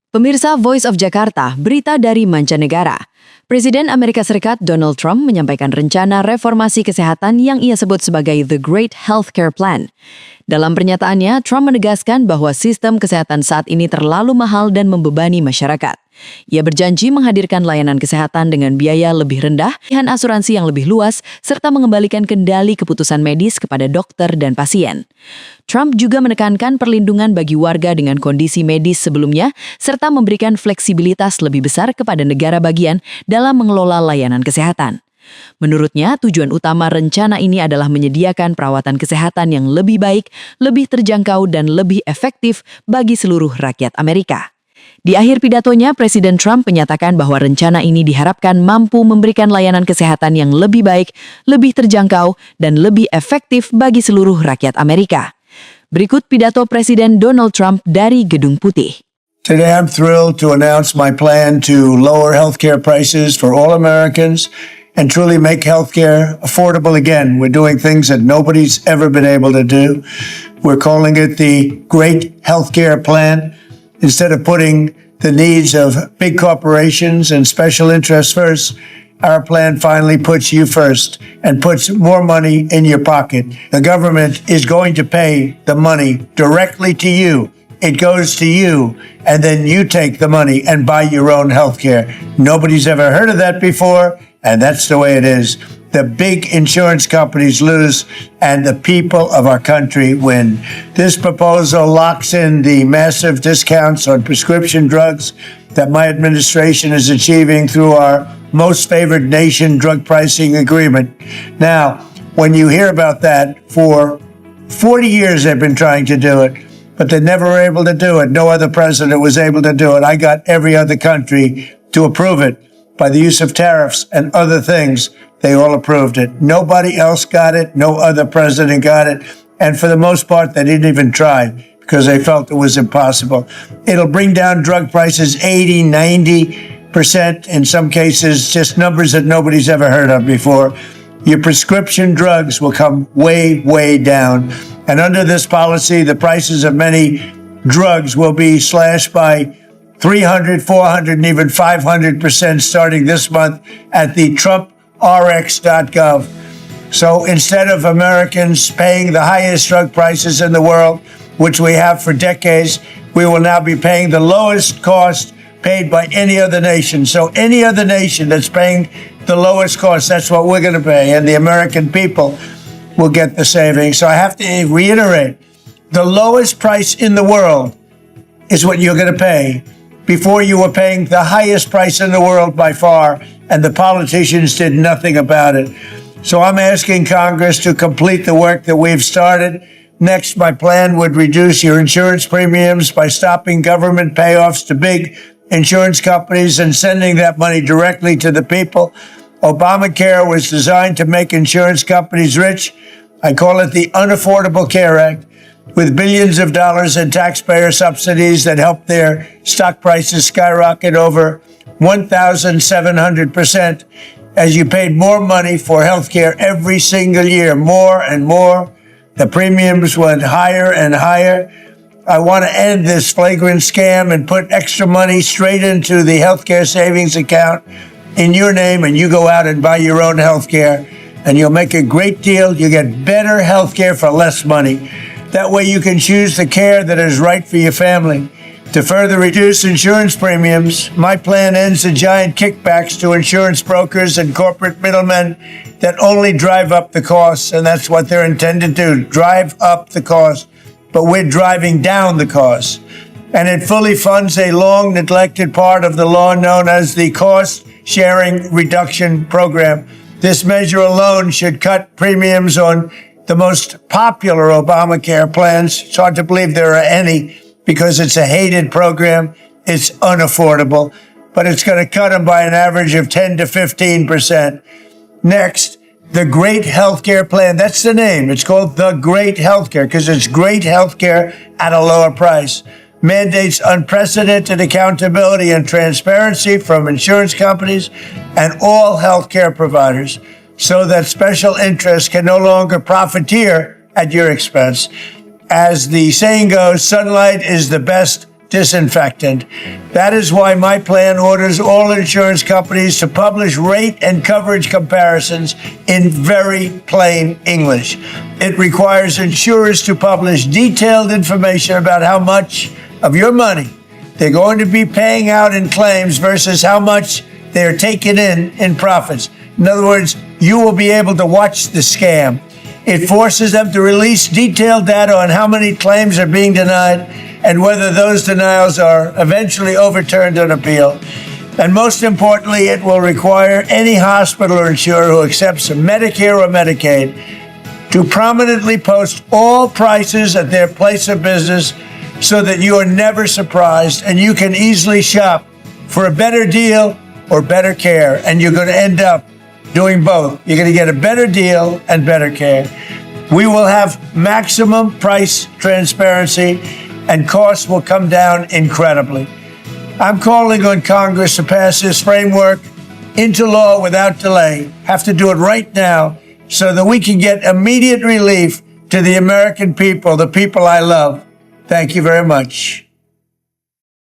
Pemirsa Voice of Jakarta, berita dari mancanegara. Presiden Amerika Serikat Donald Trump menyampaikan rencana reformasi kesehatan yang ia sebut sebagai The Great Healthcare Plan. Dalam pernyataannya, Trump menegaskan bahwa sistem kesehatan saat ini terlalu mahal dan membebani masyarakat. Ia berjanji menghadirkan layanan kesehatan dengan biaya lebih rendah, pilihan asuransi yang lebih luas, serta mengembalikan kendali keputusan medis kepada dokter dan pasien. Trump juga menekankan perlindungan bagi warga dengan kondisi medis sebelumnya, serta memberikan fleksibilitas lebih besar kepada negara bagian dalam mengelola layanan kesehatan. Menurutnya, tujuan utama rencana ini adalah menyediakan perawatan kesehatan yang lebih baik, lebih terjangkau, dan lebih efektif bagi seluruh rakyat Amerika. Di akhir pidatonya, Presiden Trump menyatakan bahwa rencana ini diharapkan mampu memberikan layanan kesehatan yang lebih baik, lebih terjangkau, dan lebih efektif bagi seluruh rakyat Amerika. Berikut pidato Presiden Donald Trump dari Gedung Putih. Today I'm thrilled to announce my plan to lower healthcare prices for all Americans and truly make healthcare affordable again. We're doing things that nobody's ever been able to do. We're calling it the Great Healthcare Plan. Instead of putting the needs of big corporations and special interests first, our plan finally puts you first and puts more money in your pocket. The government is going to pay the money directly to you. It goes to you, and then you take the money and buy your own health care. Nobody's ever heard of that before, and that's the way it is. The big insurance companies lose, and the people of our country win. This proposal locks in the massive discounts on prescription drugs that my administration is achieving through our most favored nation drug pricing agreement. Now, when you hear about that, for 40 years they've been trying to do it, but they never were able to do it. No other president was able to do it. I got every other country to approve it by the use of tariffs and other things. They all approved it. Nobody else got it. No other president got it. And for the most part, they didn't even try because they felt it was impossible. It'll bring down drug prices 80, 90%. In some cases, just numbers that nobody's ever heard of before. Your prescription drugs will come way, way down. And under this policy, the prices of many drugs will be slashed by 300, 400, and even 500% starting this month at the TrumpRx.gov. So instead of Americans paying the highest drug prices in the world, which we have for decades, we will now be paying the lowest cost paid by any other nation. So any other nation that's paying the lowest cost, that's what we're going to pay. And the American people will get the savings. So I have to reiterate, the lowest price in the world is what you're going to pay. Before, you were paying the highest price in the world by far, and the politicians did nothing about it. So I'm asking Congress to complete the work that we've started. Next, my plan would reduce your insurance premiums by stopping government payoffs to big insurance companies and sending that money directly to the people. Obamacare was designed to make insurance companies rich. I call it the Unaffordable Care Act, with billions of dollars in taxpayer subsidies that helped their stock prices skyrocket over 1,700% as you paid more money for health care every single year, more and more. The premiums went higher and higher. I want to end this flagrant scam and put extra money straight into the healthcare savings account in your name, and you go out and buy your own healthcare, and you'll make a great deal. You get better healthcare for less money. That way you can choose the care that is right for your family. To further reduce insurance premiums, my plan ends the giant kickbacks to insurance brokers and corporate middlemen that only drive up the costs, and that's what they're intended to do, drive up the cost. But we're driving down the cost. And it fully funds a long-neglected part of the law known as the Cost Sharing Reduction Program. This measure alone should cut premiums on the most popular Obamacare plans. It's hard to believe there are any because it's a hated program. It's unaffordable, but it's going to cut them by an average of 10 to 15%. Next, the Great Healthcare Plan. That's the name. It's called the Great Healthcare because it's great healthcare at a lower price. Mandates unprecedented accountability and transparency from insurance companies and all healthcare providers, so that special interests can no longer profiteer at your expense. As the saying goes, sunlight is the best disinfectant. That is why my plan orders all insurance companies to publish rate and coverage comparisons in very plain English. It requires insurers to publish detailed information about how much of your money they're going to be paying out in claims versus how much they're taking in profits. In other words, you will be able to watch the scam. It forces them to release detailed data on how many claims are being denied and whether those denials are eventually overturned on appeal. And most importantly, it will require any hospital or insurer who accepts Medicare or Medicaid to prominently post all prices at their place of business so that you are never surprised and you can easily shop for a better deal or better care. And you're going to end up doing both. You're going to get a better deal and better care. We will have maximum price transparency and costs will come down incredibly. I'm calling on Congress to pass this framework into law without delay. Have to do it right now so that we can get immediate relief to the American people, the people I love. Thank you very much.